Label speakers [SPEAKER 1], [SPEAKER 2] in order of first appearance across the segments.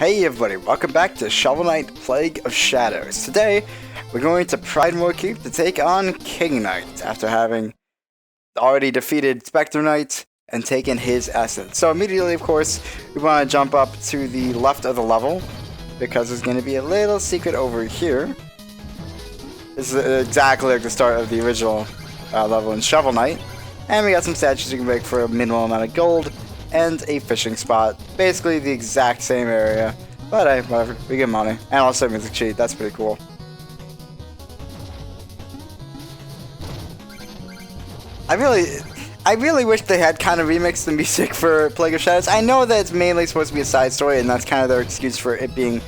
[SPEAKER 1] Hey everybody, welcome back to Shovel Knight Plague of Shadows. Today, we're going to Pridemoor Keep to take on King Knight, after having already defeated Spectre Knight and taken his essence. So immediately, of course, we want to jump up to the left of the level, because there's going to be a little secret over here. This is exactly like the start of the original level in Shovel Knight. And we got some statues you can make for a minimal amount of gold, and a fishing spot. Basically the exact same area, but hey, whatever, we get money. And also music cheat, that's pretty cool. I really wish they had kind of remixed the music for Plague of Shadows. I know that it's mainly supposed to be a side story, and that's kind of their excuse for it being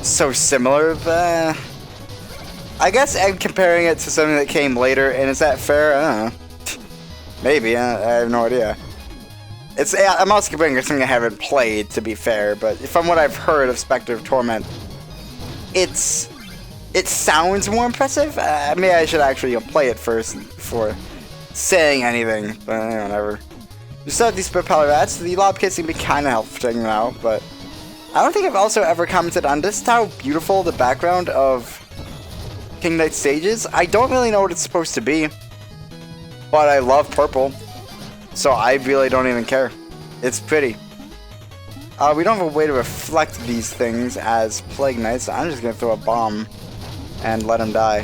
[SPEAKER 1] so similar, but I guess I'm comparing it to something that came later, and is that fair? I don't know. Maybe, I have no idea. I'm also comparing it to something I haven't played, to be fair, but from what I've heard of Spectre of Torment, it sounds more impressive. Maybe I should actually play it first before saying anything, but whatever. We still have these propeller rats. The lob kits can be kind of helpful for taking them out, but I don't think I've also ever commented on just how beautiful the background of King Knight stages. I don't really know what it's supposed to be, but I love purple. So I really don't even care. It's pretty. We don't have a way to reflect these things as Plague Knights, so I'm just going to throw a bomb and let him die.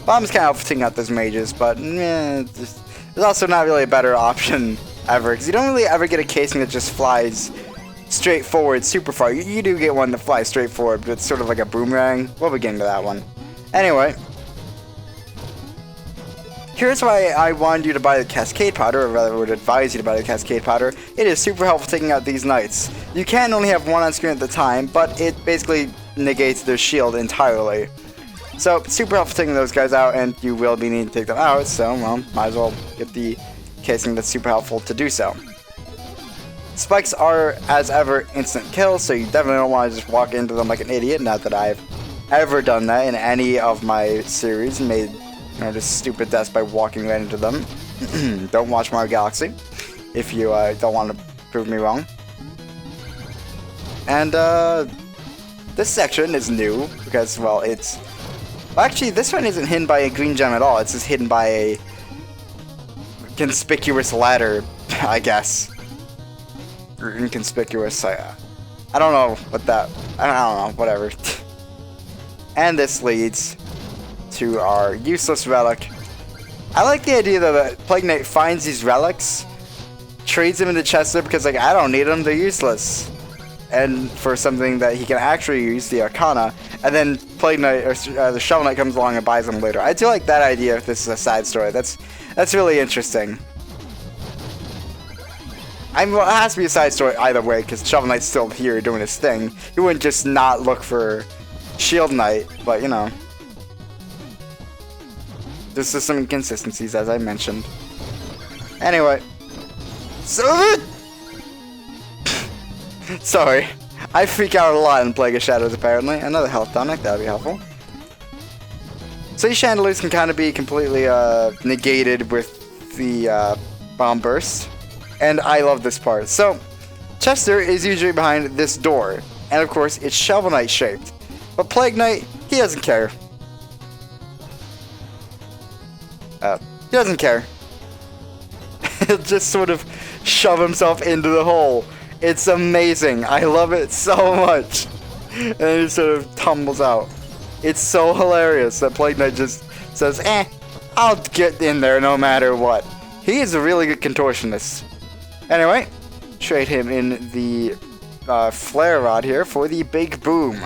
[SPEAKER 1] Bomb's kind of helpful taking out those mages, but there's also not really a better option ever, because you don't really ever get a casing that just flies straight forward super far. You do get one that flies straight forward, but it's sort of like a boomerang. We'll be getting to that one. Anyway. Here's why I wanted you to buy the Cascade Powder, or rather would advise you to buy the Cascade Powder. It is super helpful taking out these knights. You can only have one on screen at the time, but it basically negates their shield entirely. So, super helpful taking those guys out, and you will be needing to take them out, so, well, might as well get the casing that's super helpful to do so. Spikes are, as ever, instant kills, so you definitely don't want to just walk into them like an idiot. Not that I've ever done that in any of my series, made just stupid deaths by walking right into them. Don't watch Mario Galaxy if you don't want to prove me wrong. And this section is new because, well, actually, this one isn't hidden by a green gem at all. It's just hidden by a conspicuous ladder, I guess. Or inconspicuous. I don't know what that. I don't know. Whatever. And this leads to our useless relic. I like the idea that Plague Knight finds these relics, trades them into Chester because, like, I don't need them, they're useless. And for something that he can actually use, the Arcana, and then Plague Knight, or the Shovel Knight comes along and buys them later. I do like that idea if this is a side story. That's really interesting. Well, it has to be a side story either way, because Shovel Knight's still here doing his thing. He wouldn't just not look for Shield Knight, but, you know. There's just some inconsistencies, as I mentioned. Anyway. Sorry. I freak out a lot in Plague of Shadows, apparently. Another health tonic, that would be helpful. So these chandeliers can kind of be completely negated with the bomb burst. And I love this part. So, Chester is usually behind this door. And of course, it's Shovel Knight shaped. But Plague Knight, he doesn't care. He doesn't care. He'll just sort of shove himself into the hole. It's amazing. I love it so much. And he sort of tumbles out. It's so hilarious that Plague Knight just says, I'll get in there no matter what. He is a really good contortionist. Anyway, trade him in the flare rod here for the big boom.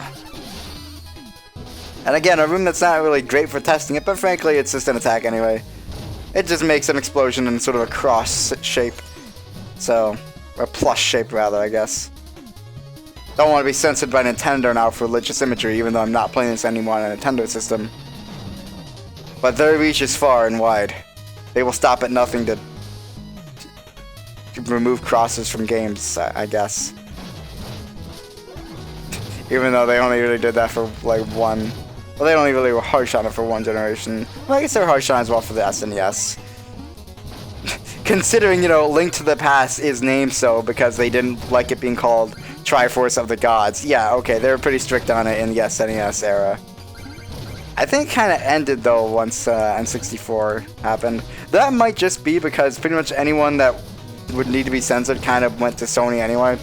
[SPEAKER 1] And again, a room that's not really great for testing it, but frankly, it's just an attack anyway. It just makes an explosion in sort of a cross shape. So, or plus shape rather, I guess. Don't want to be censored by Nintendo now for religious imagery, even though I'm not playing this anymore on a Nintendo system. But their reach is far and wide. They will stop at nothing to remove crosses from games, I guess. Even though they only really did that for like one. Well, they only really were harsh on it for one generation. Well, I guess they were harsh on it as well for the SNES. Considering, you know, Link to the Past is named so because they didn't like it being called Triforce of the Gods. Yeah, okay, they were pretty strict on it in the SNES era. I think it kind of ended though once N64 happened. That might just be because pretty much anyone that would need to be censored kind of went to Sony anyway.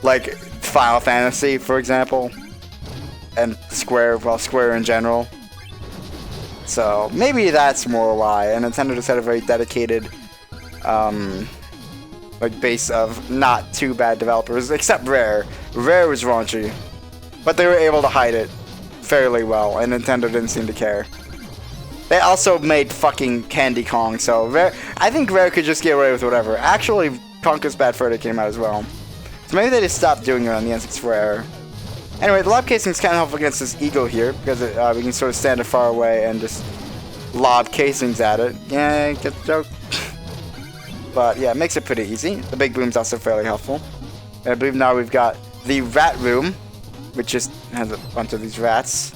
[SPEAKER 1] Like Final Fantasy, for example, and Square in general. So maybe that's more why. And Nintendo just had a very dedicated, like base of not too bad developers, except Rare. Rare was raunchy, but they were able to hide it fairly well, and Nintendo didn't seem to care. They also made fucking Candy Kong, so I think Rare could just get away with whatever. Actually, Conker's Bad Fur Day came out as well. So maybe they just stopped doing it on the N64 era. Anyway, the lob casing is kind of helpful against this eagle here, because we can sort of stand it far away and just lob casings at it. Yeah, get the joke. But yeah, it makes it pretty easy. The big boom's also fairly helpful. And I believe now we've got the rat room, which just has a bunch of these rats.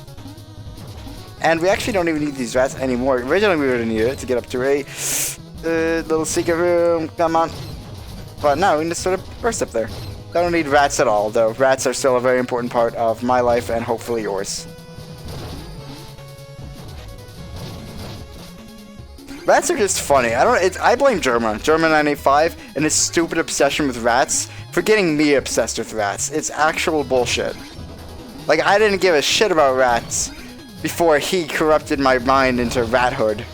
[SPEAKER 1] And we actually don't even need these rats anymore. Originally we would have needed it to get up to a little secret room. Come on. But no, we can just sort of burst up there. Don't need rats at all, though. Rats are still a very important part of my life and hopefully yours. Rats are just funny. I blame German985 and his stupid obsession with rats for getting me obsessed with rats. It's actual bullshit. Like, I didn't give a shit about rats before he corrupted my mind into rathood.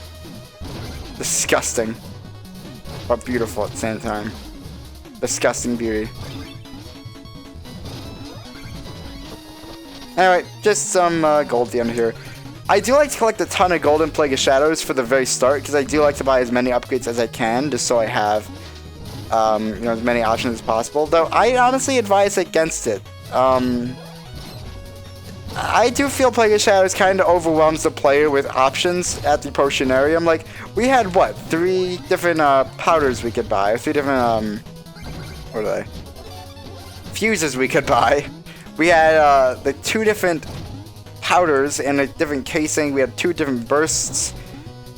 [SPEAKER 1] Disgusting. But beautiful at the same time. Disgusting beauty. Anyway, just some gold at the end here. I do like to collect a ton of gold in Plague of Shadows for the very start, because I do like to buy as many upgrades as I can, just so I have as many options as possible. Though I honestly advise against it. I do feel Plague of Shadows kind of overwhelms the player with options at the Potionarium. Like, we had, what, 3 different powders we could buy, 3 different, what are they? Fuses we could buy. We had the 2 different powders and a different casing. We had 2 different bursts.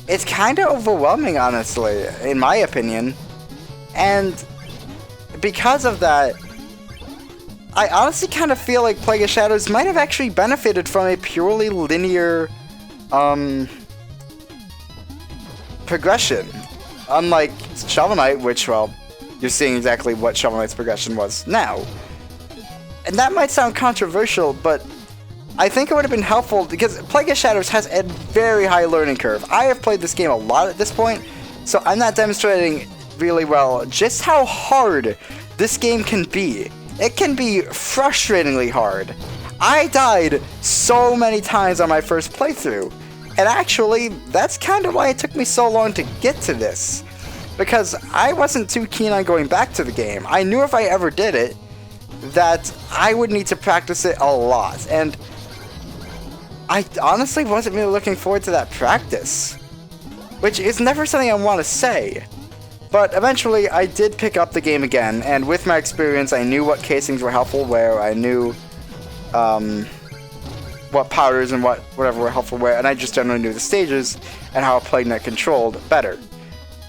[SPEAKER 1] It's kind of overwhelming, honestly, in my opinion. And because of that, I honestly kind of feel like Plague of Shadows might have actually benefited from a purely linear progression. Unlike Shovel Knight, which, well, you're seeing exactly what Shovel Knight's progression was now. And that might sound controversial, but I think it would have been helpful because Plague of Shadows has a very high learning curve. I have played this game a lot at this point, so I'm not demonstrating really well just how hard this game can be. It can be frustratingly hard. I died so many times on my first playthrough, and actually, that's kind of why it took me so long to get to this. Because I wasn't too keen on going back to the game. I knew if I ever did it, that I would need to practice it a lot, and I honestly wasn't really looking forward to that practice. Which is never something I want to say. But eventually, I did pick up the game again, and with my experience, I knew what casings were helpful where, I knew what powders and whatever were helpful where, and I just generally knew the stages and how a Plague Knight controlled better.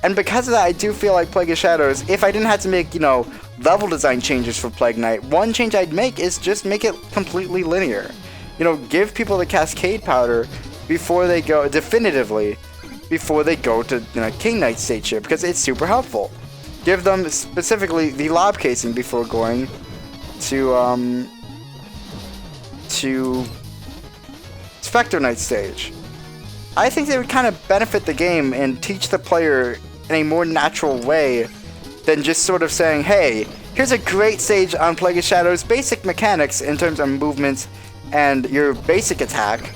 [SPEAKER 1] And because of that, I do feel like Plague of Shadows, if I didn't have to make, level design changes for Plague Knight, one change I'd make is just make it completely linear. Give people the Cascade powder before they go, definitively, before they go to King Knight stage here, because it's super helpful. Give them specifically the lob casing before going to Spectre Knight stage. I think they would kind of benefit the game and teach the player in a more natural way than just sort of saying, hey, here's a great stage on Plague of Shadows, basic mechanics in terms of movement and your basic attack.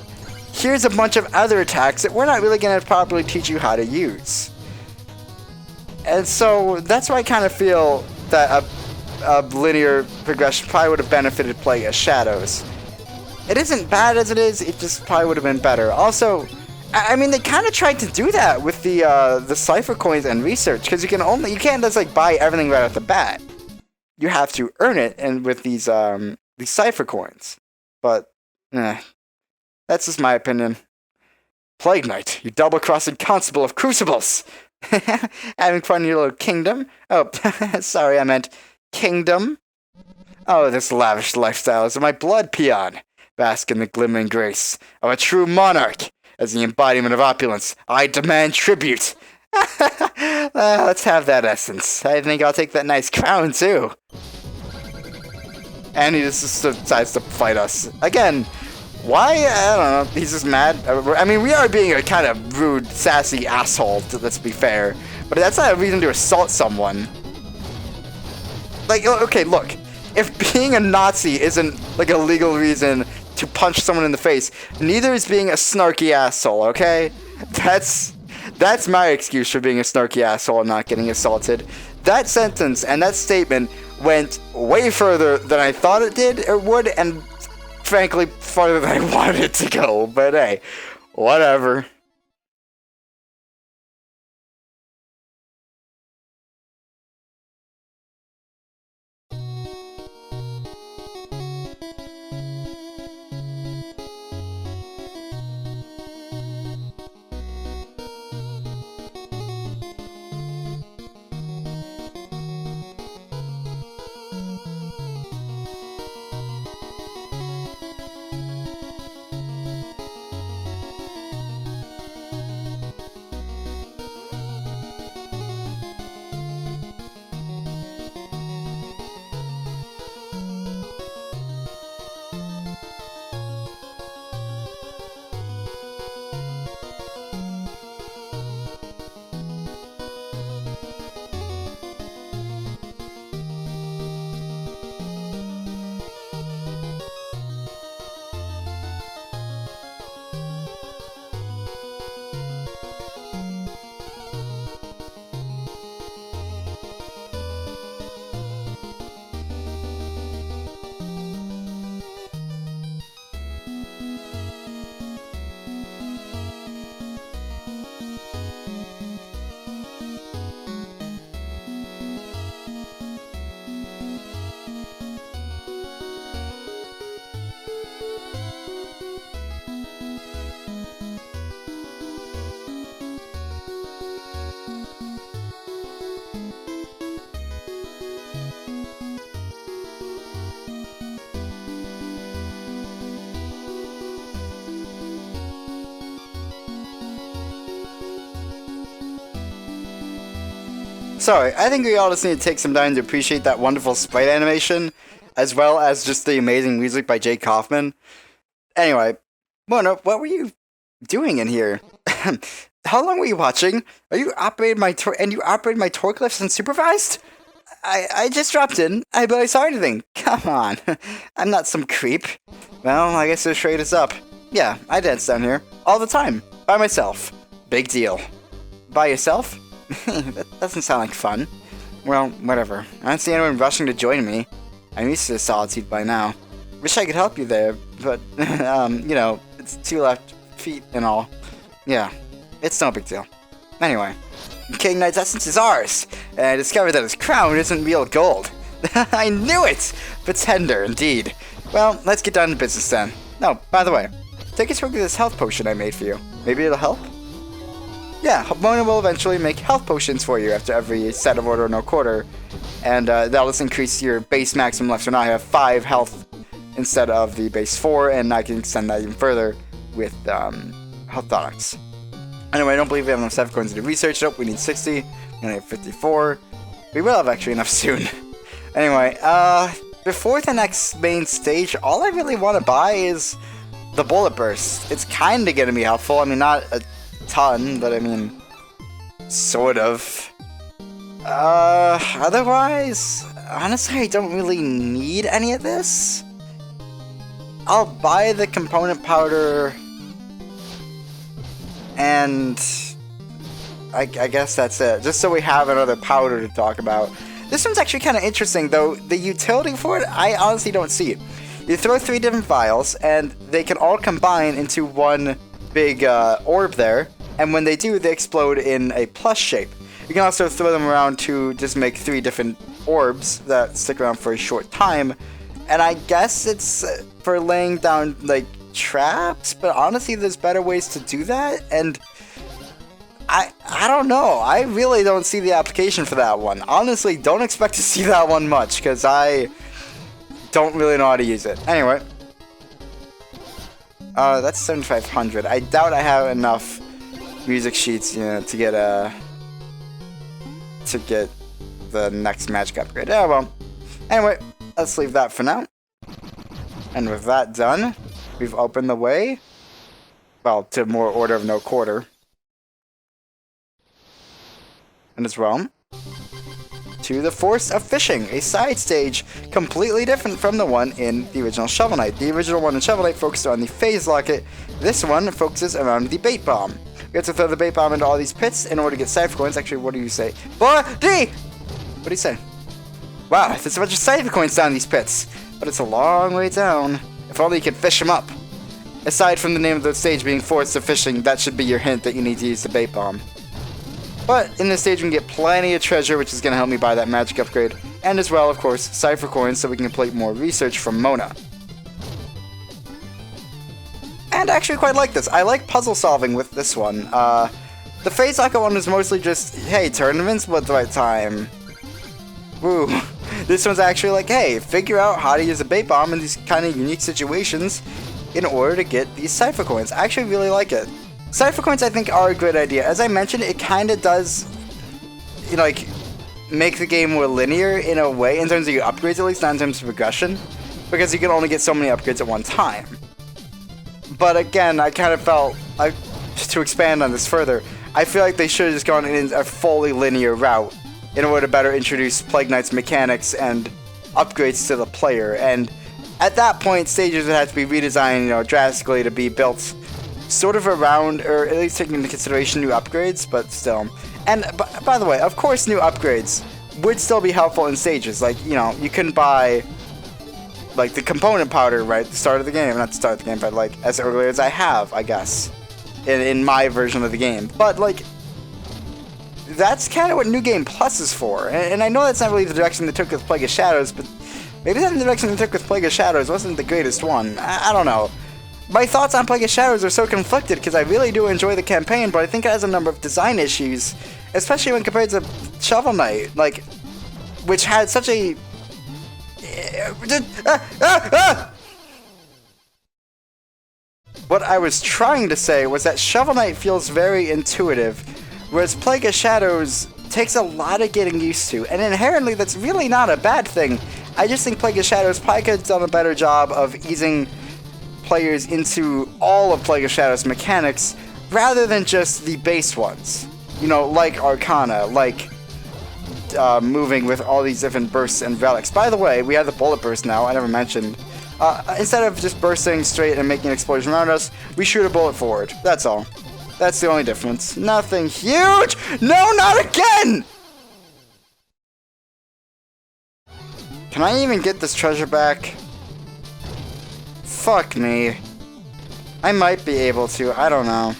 [SPEAKER 1] Here's a bunch of other attacks that we're not really going to properly teach you how to use. And so that's why I kind of feel that a linear progression probably would have benefited Plague of Shadows. It isn't bad as it is, it just probably would have been better. Also, I mean, they kind of tried to do that with the cipher coins and research, because you can't just like buy everything right off the bat. You have to earn it, and with these cipher coins. But that's just my opinion. Plague Knight, you double-crossing constable of crucibles. Having fun in your little kingdom? Oh, sorry, I meant kingdom. Oh, this lavish lifestyle is in my blood, peon. Bask in the glimmering grace of a true monarch. As the embodiment of opulence, I demand tribute. Let's have that essence. I think I'll take that nice crown, too. And he just decides to fight us. Again, why? I don't know. He's just mad. I mean, we are being a kind of rude, sassy asshole, let's be fair. But that's not a reason to assault someone. Like, okay, look. If being a Nazi isn't, like, a legal reason to punch someone in the face, neither is being a snarky asshole, okay? That's my excuse for being a snarky asshole and not getting assaulted. That sentence and that statement went way further than I thought it did or would, and frankly, farther than I wanted it to go. But hey, whatever. Sorry, I think we all just need to take some time to appreciate that wonderful sprite animation, as well as just the amazing music by Jake Kaufman. Anyway, Mona, what were you doing in here? How long were you watching? Are you operating my you operated my torque lifts unsupervised? I just dropped in. I barely saw anything. Come on. I'm not some creep. Well, I guess the trade is up. Yeah, I dance down here. All the time. By myself. Big deal. By yourself? That doesn't sound like fun. Well, whatever. I don't see anyone rushing to join me. I'm used to solitude by now. Wish I could help you there, but, you know, it's 2 left feet and all. Yeah, it's no big deal. Anyway, King Knight's essence is ours, and I discovered that his crown isn't real gold. I knew it! Pretender, indeed. Well, let's get down to business then. No, by the way, take a swig of this health potion I made for you. Maybe it'll help? Yeah, Mona will eventually make health potions for you after every set of Order No Quarter, and that'll just increase your base maximum left. So now I have 5 health instead of the base 4, and I can extend that even further with health tonics. Anyway, I don't believe we have enough stuff going to do research. Nope, we need 60. We only have 54. We will have actually enough soon. Anyway, before the next main stage, all I really want to buy is the Bullet Burst. It's kind of going to be helpful. I mean, not a ton, but I mean, sort of. Otherwise, honestly, I don't really need any of this. I'll buy the component powder, and I guess that's it. Just so we have another powder to talk about. This one's actually kind of interesting, though. The utility for it, I honestly don't see it. You throw 3 different vials, and they can all combine into one big orb there, and when they do, they explode in a plus shape. You can also throw them around to just make 3 different orbs that stick around for a short time, and I guess it's for laying down, like, traps, but honestly, there's better ways to do that, and I don't know. I really don't see the application for that one. Honestly, don't expect to see that one much, because I don't really know how to use it. Anyway. That's 7,500. I doubt I have enough music sheets, to get the next magic upgrade. Yeah, well. Anyway, let's leave that for now. And with that done, we've opened the way, well, to more Order of No Quarter. And as well, to the Forest of Fishing, a side stage completely different from the one in the original Shovel Knight. The original one in Shovel Knight focused on the phase locket. This one focuses around the bait bomb. We have to throw the bait bomb into all these pits in order to get Cypher Coins. Actually, what do you say? Buddy! What do you say? Wow, there's a bunch of Cypher Coins down these pits. But it's a long way down. If only you could fish them up. Aside from the name of the stage being Forest of Fishing, that should be your hint that you need to use the bait bomb. But in this stage we can get plenty of treasure, which is going to help me buy that magic upgrade. And as well, of course, Cypher Coins so we can complete more research from Mona. And I actually quite like this. I like puzzle solving with this one. The Phase Locker one is mostly just, hey, turn invincible at the right time. Woo. This one's actually like, hey, figure out how to use a bait bomb in these kind of unique situations in order to get these Cypher Coins. I actually really like it. Cypher Coins, I think, are a great idea. As I mentioned, it kind of does, like, make the game more linear in a way, in terms of your upgrades at least, not in terms of progression, because you can only get so many upgrades at one time. But again, I kind of felt, to expand on this further, I feel like they should have just gone in a fully linear route in order to better introduce Plague Knight's mechanics and upgrades to the player. And at that point, stages would have to be redesigned, drastically to be built sort of around, or at least taking into consideration new upgrades, but still. And by the way, of course new upgrades would still be helpful in stages. Like, you can buy, like, the component powder, right, at the start of the game. Not the start of the game, but, like, as early as I have, I guess, in my version of the game. But, like, that's kind of what New Game Plus is for. And I know that's not really the direction they took with Plague of Shadows, but maybe that direction they took with Plague of Shadows wasn't the greatest one. I don't know. My thoughts on Plague of Shadows are so conflicted because I really do enjoy the campaign, but I think it has a number of design issues, especially when compared to Shovel Knight, like, which had such a... What I was trying to say was that Shovel Knight feels very intuitive, whereas Plague of Shadows takes a lot of getting used to, and inherently that's really not a bad thing. I just think Plague of Shadows probably could have done a better job of easing players into all of Plague of Shadows mechanics rather than just the base ones. Like Arcana, like moving with all these different bursts and relics. By the way, we have the bullet burst now, I never mentioned. Instead of just bursting straight and making an explosion around us, we shoot a bullet forward. That's all. That's the only difference. Nothing huge! No, not again! Can I even get this treasure back? Fuck me. I might be able to. I don't know.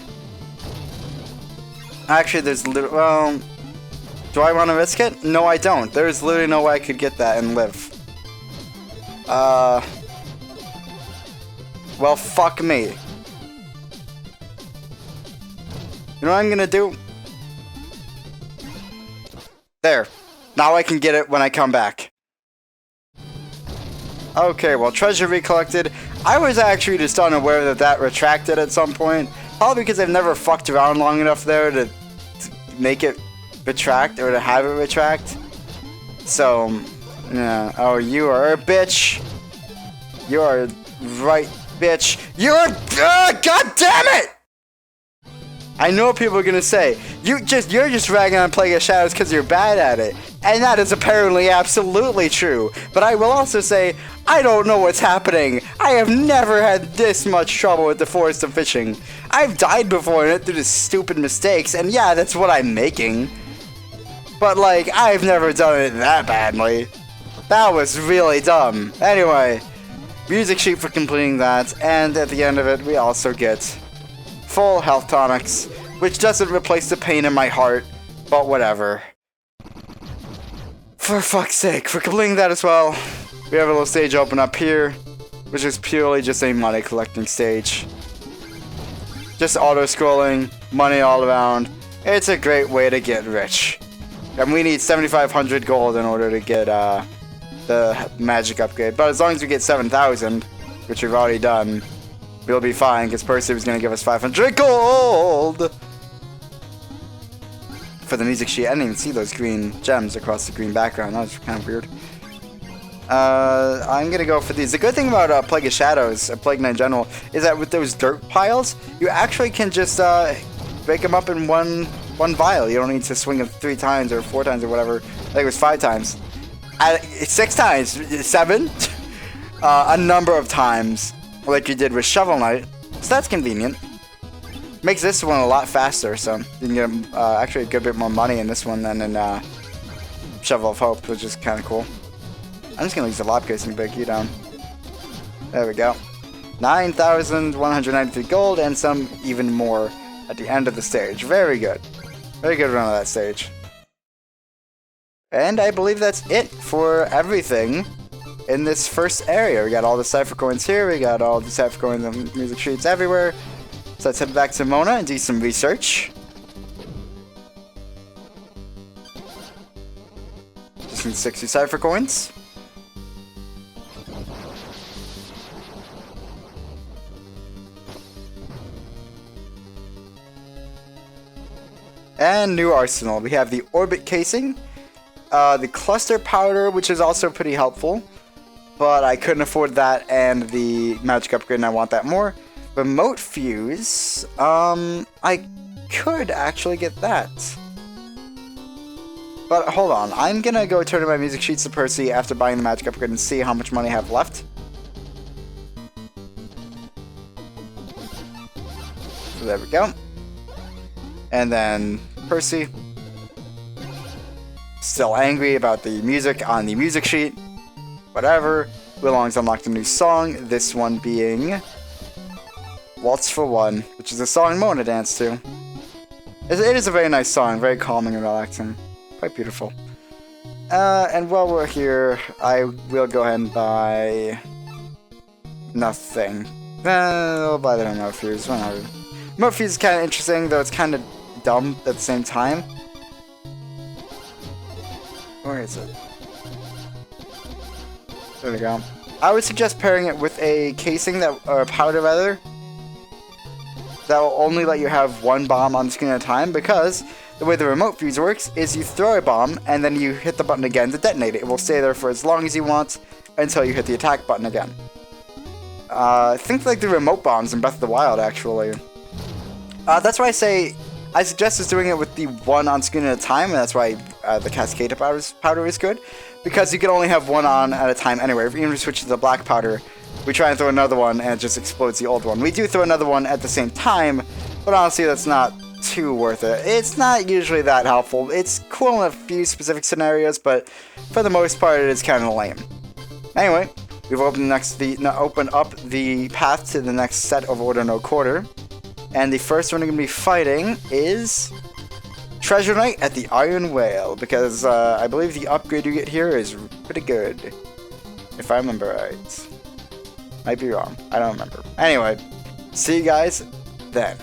[SPEAKER 1] Actually, there's literally... Well... Do I want to risk it? No, I don't. There's literally no way I could get that and live. Well, fuck me. You know what I'm gonna do? There. Now I can get it when I come back. Okay, well, treasure recollected. I was actually just unaware that retracted at some point. Probably because I've never fucked around long enough there to make it retract, or to have it retract. So, yeah. Oh, you are a bitch. You are right, bitch. You're... God damn it! I know what people are gonna say. You're just ragging on Plague of Shadows because you're bad at it. And that is apparently absolutely true. But I will also say, I don't know what's happening. I have never had this much trouble with the Forest of Fishing. I've died before in it through the stupid mistakes, and yeah, that's what I'm making. But, like, I've never done it that badly. That was really dumb. Anyway, music sheet for completing that, and at the end of it, we also get full health tonics, which doesn't replace the pain in my heart, but whatever. For fuck's sake, for completing that as well, we have a little stage open up here, which is purely just a money collecting stage. Just auto-scrolling, money all around. It's a great way to get rich. And we need 7,500 gold in order to get the magic upgrade. But as long as we get 7,000, which we've already done, we'll be fine, because Percy was going to give us 500 gold! For the music sheet. I didn't even see those green gems across the green background. That was kind of weird. I'm gonna go for these. The good thing about Plague of Shadows, Plague Knight in general, is that with those dirt piles, you actually can just break them up in one vial. You don't need to swing them 3 times or 4 times or whatever. I think it was 5 times. 6 times, 7, a number of times, like you did with Shovel Knight. So that's convenient. Makes this one a lot faster, so you can get actually a good bit more money in this one than in Shovel of Hope, which is kind of cool. I'm just gonna use the Lobcase and break you down. There we go. 9,193 gold and some even more at the end of the stage. Very good. Very good run of that stage. And I believe that's it for everything in this first area. We got all the Cypher Coins here, we got all the Cypher Coins and music sheets everywhere. So let's head back to Mona and do some research. Just need 60 Cypher Coins. And new arsenal. We have the Orbit Casing, the Cluster Powder, which is also pretty helpful, but I couldn't afford that, and the Magic Upgrade, and I want that more. Remote Fuse, I could actually get that. But hold on, I'm gonna go turn in my music sheets to Percy after buying the Magic Upgrade and see how much money I have left. So there we go. And then Percy, still angry about the music on the music sheet. Whatever. Willong's unlocked a new song, this one being Waltz for One, which is a song Mona danced to. It is a very nice song, very calming and relaxing. Quite beautiful. And while we're here, I will go ahead and buy nothing. I'll buy the Remote Fuse, whatever. Remote Fuse is kind of interesting, though it's kind of dumb at the same time. Where is it? There we go. I would suggest pairing it with a casing or a powder rather. That will only let you have 1 bomb on the screen at a time, because the way the Remote Fuse works is you throw a bomb and then you hit the button again to detonate it. It will stay there for as long as you want until you hit the attack button again. Think like the remote bombs in Breath of the Wild, actually. That's why I suggest is doing it with the 1 on screen at a time, and that's why the Cascade powder is good, because you can only have 1 on at a time anyway. Even if you switch to the black powder, we try and throw another one and it just explodes the old one. We do throw another one at the same time, but honestly that's not too worth it. It's not usually that helpful. It's cool in a few specific scenarios, but for the most part it is kind of lame. Anyway, we've opened up the path to the next set of Order No Quarter. And the first one we're going to be fighting is Treasure Knight at the Iron Whale, because I believe the upgrade you get here is pretty good, if I remember right. Might be wrong. I don't remember. Anyway, see you guys then.